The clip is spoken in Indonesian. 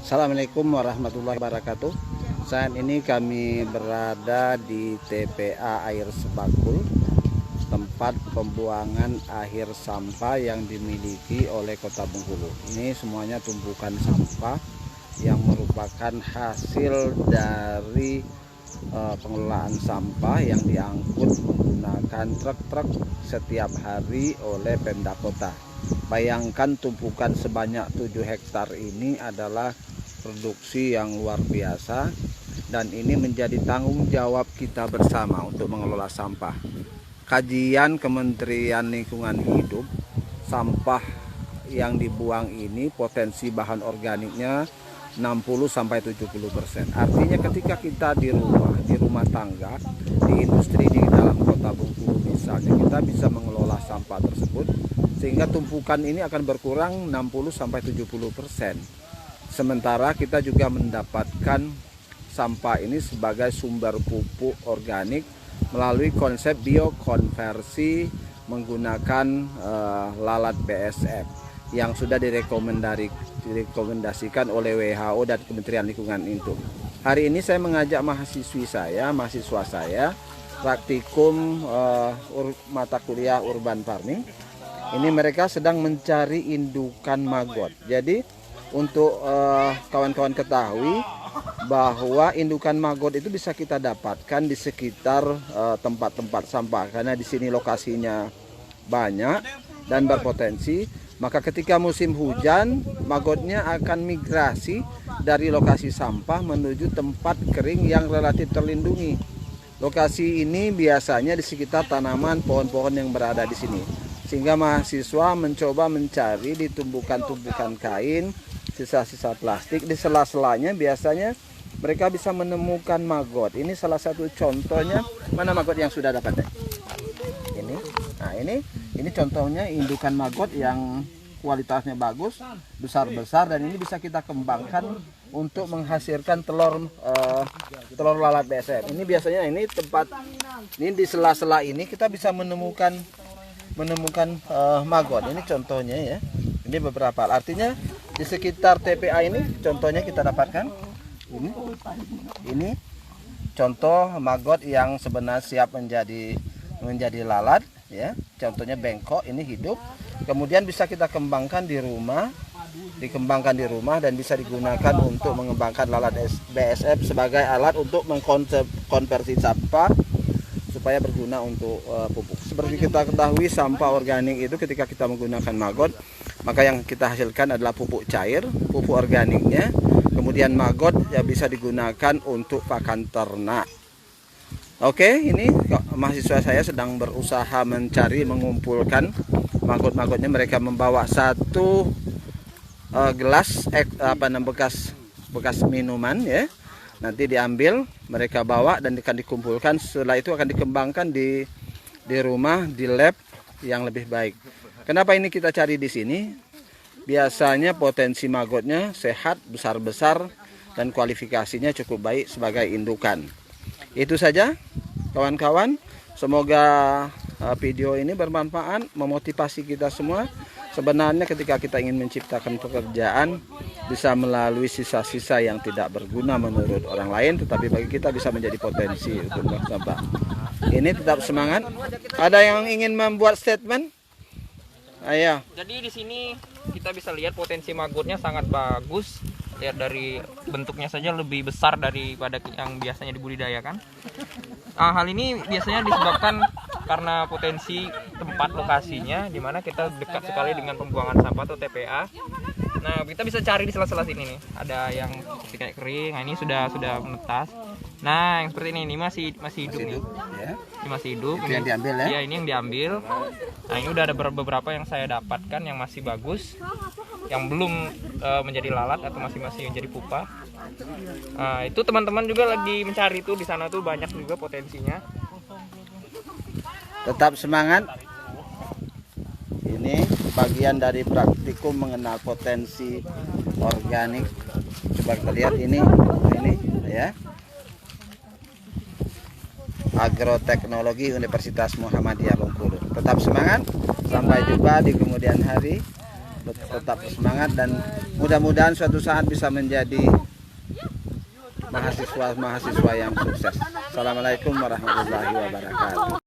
Assalamualaikum warahmatullahi wabarakatuh. Saat ini kami berada di TPA Air Sebakul, tempat pembuangan akhir sampah yang dimiliki oleh Kota Bengkulu. Ini semuanya tumpukan sampah yang merupakan hasil dari pengelolaan sampah yang diangkut menggunakan truk-truk setiap hari oleh Pemda Kota. Bayangkan tumpukan sebanyak 7 hektar ini adalah produksi yang luar biasa, dan ini menjadi tanggung jawab kita bersama untuk mengelola sampah. Kajian Kementerian Lingkungan Hidup, sampah yang dibuang ini potensi bahan organiknya 60-70%. Artinya ketika kita di rumah tangga, di industri di dalam Kota Bengkulu misalnya, kita bisa mengelola sampah tersebut sehingga tumpukan ini akan berkurang 60-70%. Sementara kita juga mendapatkan sampah ini sebagai sumber pupuk organik melalui konsep biokonversi menggunakan lalat BSF yang sudah direkomendasikan oleh WHO dan Kementerian Lingkungan Hidup. Hari ini saya mengajak mahasiswa saya praktikum mata kuliah urban farming. Ini mereka sedang mencari indukan maggot. Jadi untuk kawan-kawan ketahui bahwa indukan maggot itu bisa kita dapatkan di sekitar tempat-tempat sampah, karena di sini lokasinya banyak dan berpotensi. Maka ketika musim hujan, maggotnya akan migrasi dari lokasi sampah menuju tempat kering yang relatif terlindungi. Lokasi ini biasanya di sekitar tanaman, pohon-pohon yang berada di sini. Sehingga mahasiswa mencoba mencari di tumpukan-tumpukan kain, sisa-sisa plastik, di sela-selanya biasanya mereka bisa menemukan maggot. Ini salah satu contohnya. Mana maggot yang sudah dapat? Ini. Nah, ini contohnya indukan maggot yang kualitasnya bagus, besar-besar, dan ini bisa kita kembangkan untuk menghasilkan telur lalat BSF. Ini biasanya tempat ini di sela-sela ini kita bisa menemukan maggot. Ini contohnya ya. Ini beberapa. Artinya di sekitar TPA ini contohnya kita dapatkan ini contoh maggot yang sebenarnya siap menjadi lalat ya. Contohnya bengkok, ini hidup. Kemudian bisa kita kembangkan di rumah, dan bisa digunakan untuk mengembangkan lalat BSF sebagai alat untuk mengkonversi sampah supaya berguna untuk pupuk. Seperti kita ketahui, sampah organik itu ketika kita menggunakan maggot, maka yang kita hasilkan adalah pupuk cair, pupuk organiknya. Kemudian maggot ya bisa digunakan untuk pakan ternak. Oke, ini mahasiswa saya sedang berusaha mengumpulkan maggot-maggotnya. Mereka membawa satu gelas bekas minuman ya. Nanti diambil, mereka bawa dan akan dikumpulkan. Setelah itu akan dikembangkan di rumah, di lab yang lebih baik. Kenapa ini kita cari di sini? Biasanya potensi maggotnya sehat, besar-besar, dan kualifikasinya cukup baik sebagai indukan. Itu saja kawan-kawan. Semoga video ini bermanfaat, memotivasi kita semua. Sebenarnya ketika kita ingin menciptakan pekerjaan, bisa melalui sisa-sisa yang tidak berguna menurut orang lain, tetapi bagi kita bisa menjadi potensi untuk sampah. Ini tetap semangat. Ada yang ingin membuat statement? Ayo. Jadi di sini kita bisa lihat potensi maggotnya sangat bagus. Lihat dari bentuknya saja lebih besar daripada yang biasanya dibudidayakan. Hal ini biasanya disebabkan karena potensi tempat lokasinya, di mana kita dekat sekali dengan pembuangan sampah atau TPA. Nah, kita bisa cari di sela-sela sini nih. Ada yang seperti kayak kering. Nah, ini sudah menetas. Nah, yang seperti ini masih hidup nih. Ya. Ini masih hidup. Ini yang diambil ya? Iya, ini yang diambil. Nah, ini udah ada beberapa yang saya dapatkan yang masih bagus, yang belum menjadi lalat atau masih menjadi pupa. Nah, itu teman-teman juga lagi mencari tuh, di sana tuh banyak juga potensinya. Tetap semangat. Ini bagian dari praktikum mengenal potensi organik. Coba kita lihat ini ya. Agroteknologi Universitas Muhammadiyah Bengkulu. Tetap semangat. Sampai jumpa di kemudian hari. tetap semangat dan mudah-mudahan suatu saat bisa menjadi mahasiswa yang sukses. Assalamualaikum warahmatullahi wabarakatuh.